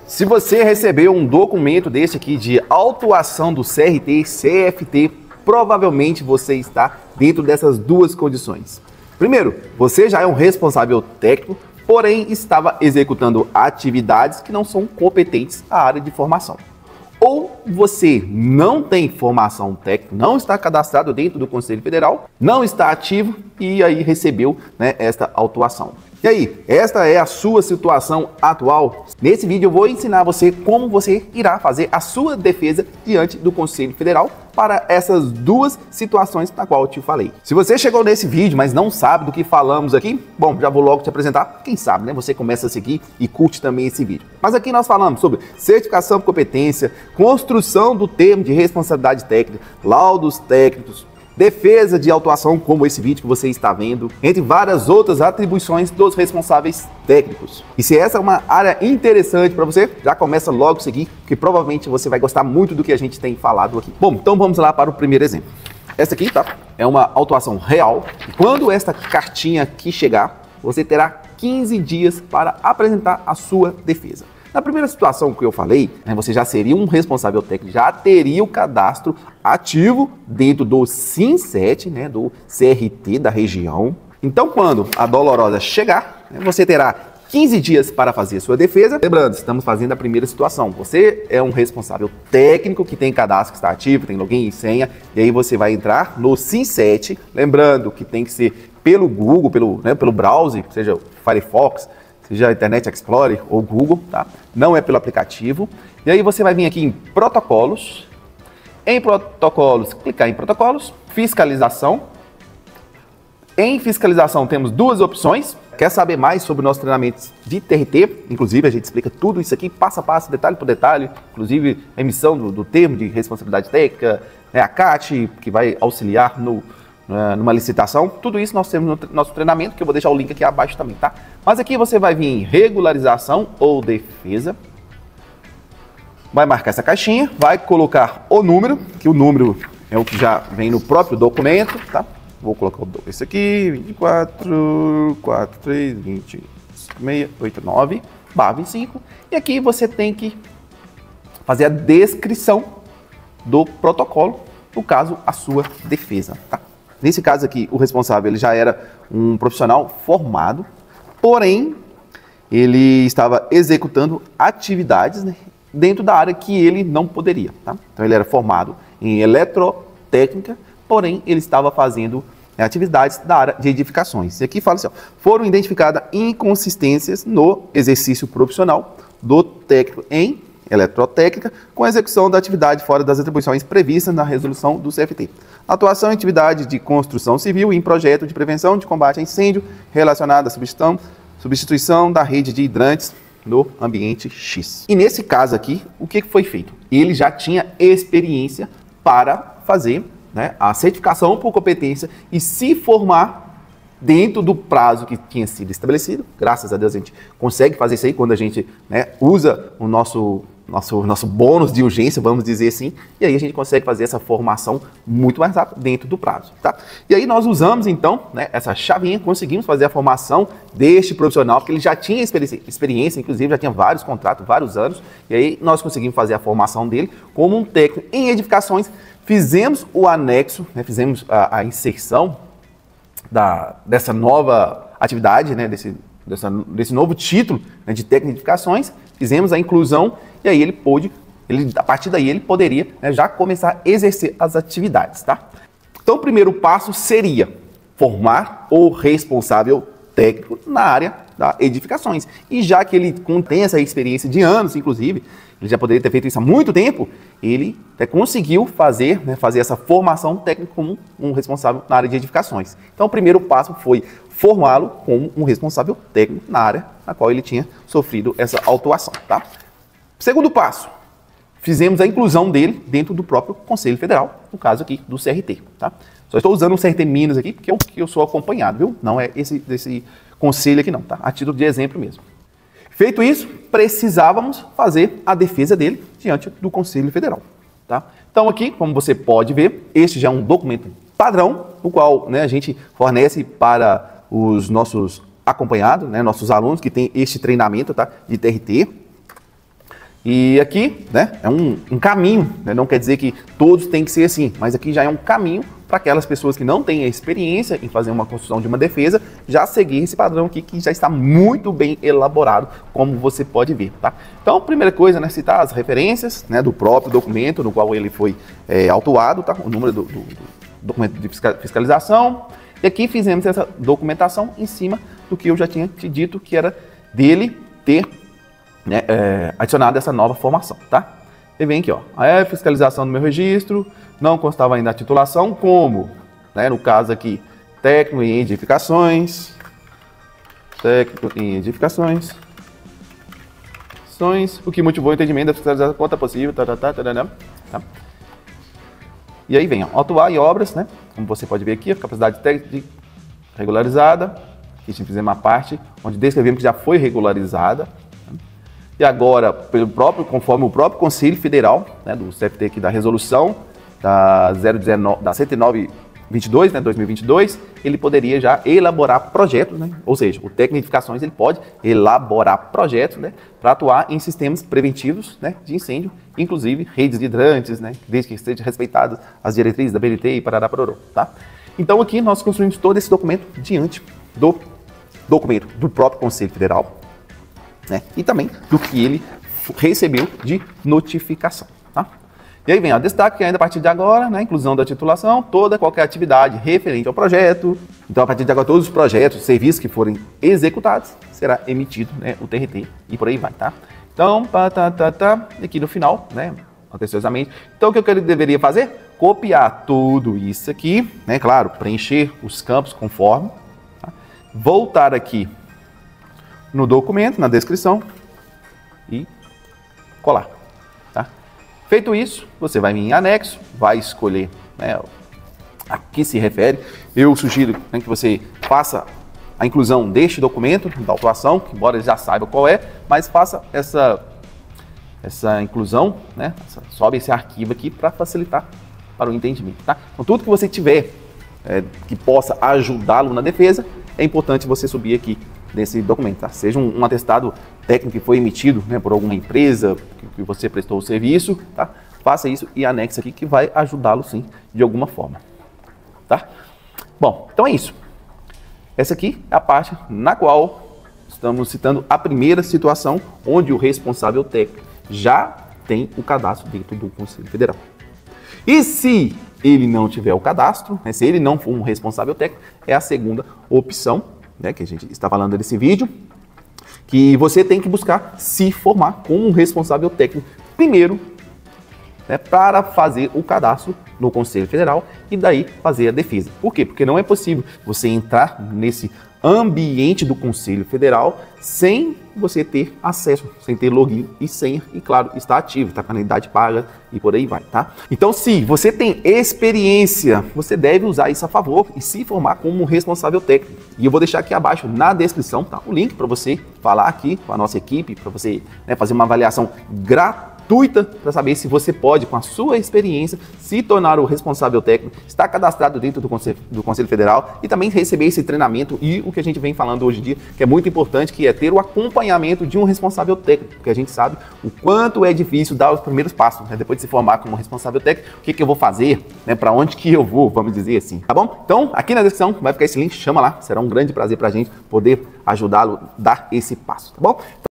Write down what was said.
Se você recebeu um documento desse aqui de autuação do CRT, CFT, provavelmente você está dentro dessas duas condições. Primeiro, você já é um responsável técnico, porém estava executando atividades que não são competentes à área de formação. Ou você não tem formação técnica, não está cadastrado dentro do Conselho Federal, não está ativo e aí recebeu, né, esta autuação. E aí, esta é a sua situação atual? Nesse vídeo eu vou ensinar você como você irá fazer a sua defesa diante do Conselho Federal para essas duas situações na qual eu te falei. Se você chegou nesse vídeo, mas não sabe do que falamos aqui, bom, já vou logo te apresentar. Quem sabe, né? Você começa a seguir e curte também esse vídeo. Mas aqui nós falamos sobre certificação por competência, construção do termo de responsabilidade técnica, laudos técnicos, defesa de autuação, como esse vídeo que você está vendo, entre várias outras atribuições dos responsáveis técnicos. E se essa é uma área interessante para você, já começa logo a seguir, porque provavelmente você vai gostar muito do que a gente tem falado aqui. Bom, então vamos lá para o primeiro exemplo. Essa aqui, tá? É uma autuação real. Quando esta cartinha aqui chegar, você terá 15 dias para apresentar a sua defesa. Na primeira situação que eu falei, né, você já seria um responsável técnico, já teria o cadastro ativo dentro do SIN7, né, do CRT da região. Então, quando a dolorosa chegar, né, você terá 15 dias para fazer a sua defesa. Lembrando, estamos fazendo a primeira situação. Você é um responsável técnico que tem cadastro que está ativo, tem login e senha, e aí você vai entrar no SIN7. Lembrando que tem que ser pelo Google, pelo browser, seja o Firefox, seja Internet Explorer ou Google, tá? Não é pelo aplicativo. E aí você vai vir aqui em protocolos. Em protocolos, clicar em protocolos, fiscalização. Em fiscalização temos duas opções. Quer saber mais sobre o nosso treinamento de TRT? Inclusive a gente explica tudo isso aqui, passo a passo, detalhe por detalhe, inclusive a emissão do termo de responsabilidade técnica, né, a CAT, que vai auxiliar numa licitação. Tudo isso nós temos no nosso treinamento, que eu vou deixar o link aqui abaixo também, tá? Mas aqui você vai vir em regularização ou defesa, vai marcar essa caixinha, vai colocar o número, que o número é o que já vem no próprio documento, tá? Vou colocar esse aqui, 24, 43, 26, 89, barra 25, e aqui você tem que fazer a descrição do protocolo, no caso, a sua defesa, tá? Nesse caso aqui, o responsável ele já era um profissional formado, porém, ele estava executando atividades, né, dentro da área que ele não poderia. Tá? Então, ele era formado em eletrotécnica, porém, ele estava fazendo atividades da área de edificações. E aqui fala assim, ó, foram identificadas inconsistências no exercício profissional do técnico em eletrotécnica, com a execução da atividade fora das atribuições previstas na resolução do CFT. Atuação em atividade de construção civil e em projeto de prevenção de combate a incêndio relacionado à substituição da rede de hidrantes no ambiente X. E nesse caso aqui, o que foi feito? Ele já tinha experiência para fazer, né, a certificação por competência e se formar dentro do prazo que tinha sido estabelecido. Graças a Deus a gente consegue fazer isso aí quando a gente, né, usa o nosso bônus de urgência, vamos dizer assim, e aí a gente consegue fazer essa formação muito mais rápido dentro do prazo, tá? E aí nós usamos então, né, essa chavinha, conseguimos fazer a formação deste profissional, porque ele já tinha experiência, inclusive já tinha vários contratos, vários anos, e aí nós conseguimos fazer a formação dele como um técnico em edificações, fizemos o anexo, né, fizemos a inserção dessa nova atividade, né, desse novo título, né, de técnico de edificações, fizemos a inclusão e aí a partir daí ele poderia, né, já começar a exercer as atividades, tá? Então o primeiro passo seria formar o responsável técnico na área das edificações. E já que ele contém essa experiência de anos, inclusive, ele já poderia ter feito isso há muito tempo, ele até conseguiu fazer essa formação técnica como um responsável na área de edificações. Então o primeiro passo foi formá-lo como um responsável técnico na área na qual ele tinha sofrido essa autuação, tá? Segundo passo, fizemos a inclusão dele dentro do próprio Conselho Federal, no caso aqui do CRT, tá? Só estou usando o CRT Minas aqui porque eu sou acompanhado, viu? Não é desse conselho aqui não, tá? A título de exemplo mesmo. Feito isso, precisávamos fazer a defesa dele diante do Conselho Federal, tá? Então aqui, como você pode ver, este já é um documento padrão, o qual, né, a gente fornece para os nossos acompanhados, né, nossos alunos que têm este treinamento, tá, de TRT. E aqui, né, é um caminho, né, não quer dizer que todos têm que ser assim, mas aqui já é um caminho para aquelas pessoas que não têm a experiência em fazer uma construção de uma defesa, já seguir esse padrão aqui que já está muito bem elaborado, como você pode ver, tá? Então, primeira coisa, né, citar as referências, né, do próprio documento no qual ele foi autuado, tá? O número do documento de fiscalização. E aqui fizemos essa documentação em cima do que eu já tinha te dito, que era dele ter, né, adicionado essa nova formação, tá? E vem aqui, ó, a fiscalização do meu registro, não constava ainda a titulação, como, né, no caso aqui, técnico em edificações, o que motivou o entendimento da fiscalização quanto é possível, tá. E aí vem, ó, autuar e obras, né, como você pode ver aqui, a capacidade técnica regularizada, que a gente fizemos uma parte onde descrevemos que já foi regularizada. E agora, conforme o próprio Conselho Federal, né, do CFT aqui, da resolução da 10922, né, 2022, ele poderia já elaborar projetos, né, ou seja, o técnico de edificações ele pode elaborar projetos, né, para atuar em sistemas preventivos, né, de incêndio, inclusive redes de hidrantes, né, desde que estejam respeitadas as diretrizes da BNT e parará pororô, tá? Então aqui nós construímos todo esse documento diante do documento do próprio Conselho Federal, né, e também do que ele recebeu de notificação, tá? E aí vem, ó, destaque que ainda a partir de agora, né, inclusão da titulação, qualquer atividade referente ao projeto. Então, a partir de agora, todos os projetos, serviços que forem executados, será emitido, né, o TRT e por aí vai, tá? Então, aqui no final, né, atenciosamente. Então, o que eu deveria fazer? Copiar tudo isso aqui, né, claro, preencher os campos conforme, tá? Voltar aqui no documento, na descrição e colar, tá? Feito isso, você vai vir em anexo, vai escolher, né, a que se refere. Eu sugiro, né, que você faça a inclusão deste documento da autuação, que embora ele já saiba qual é, mas faça essa inclusão, né, sobe esse arquivo aqui para facilitar para o entendimento, tá? Então, tudo que você tiver que possa ajudá-lo na defesa, é importante você subir aqui nesse documento, tá? Seja um atestado técnico que foi emitido, né, por alguma empresa que você prestou o serviço, tá? Faça isso e anexe aqui que vai ajudá-lo sim, de alguma forma, tá? Bom, então é isso. Essa aqui é a parte na qual estamos citando a primeira situação onde o responsável técnico já tem o cadastro dentro do Conselho Federal. E se ele não tiver o cadastro, né, se ele não for um responsável técnico, é a segunda opção, né, que a gente está falando nesse vídeo, que você tem que buscar se formar como um responsável técnico primeiro, né, para fazer o cadastro no Conselho Federal e daí fazer a defesa. Por quê? Porque não é possível você entrar nesse ambiente do Conselho Federal sem você ter acesso, sem ter login e senha e, claro, estar ativo, tá com a anuidade paga e por aí vai, tá? Então, se você tem experiência, você deve usar isso a favor e se formar como um responsável técnico. E eu vou deixar aqui abaixo na descrição, tá, o link para você falar aqui com a nossa equipe, para você, né, fazer uma avaliação gratuita para saber se você pode, com a sua experiência, se tornar o responsável técnico, estar cadastrado dentro do Conselho Federal e também receber esse treinamento e o que a gente vem falando hoje em dia, que é muito importante, que é ter o acompanhamento de um responsável técnico, porque a gente sabe o quanto é difícil dar os primeiros passos, né? Depois de se formar como responsável técnico, o que eu vou fazer, né? Para onde que eu vou, vamos dizer assim, tá bom? Então, aqui na descrição vai ficar esse link, chama lá, será um grande prazer para a gente poder ajudá-lo a dar esse passo, tá bom?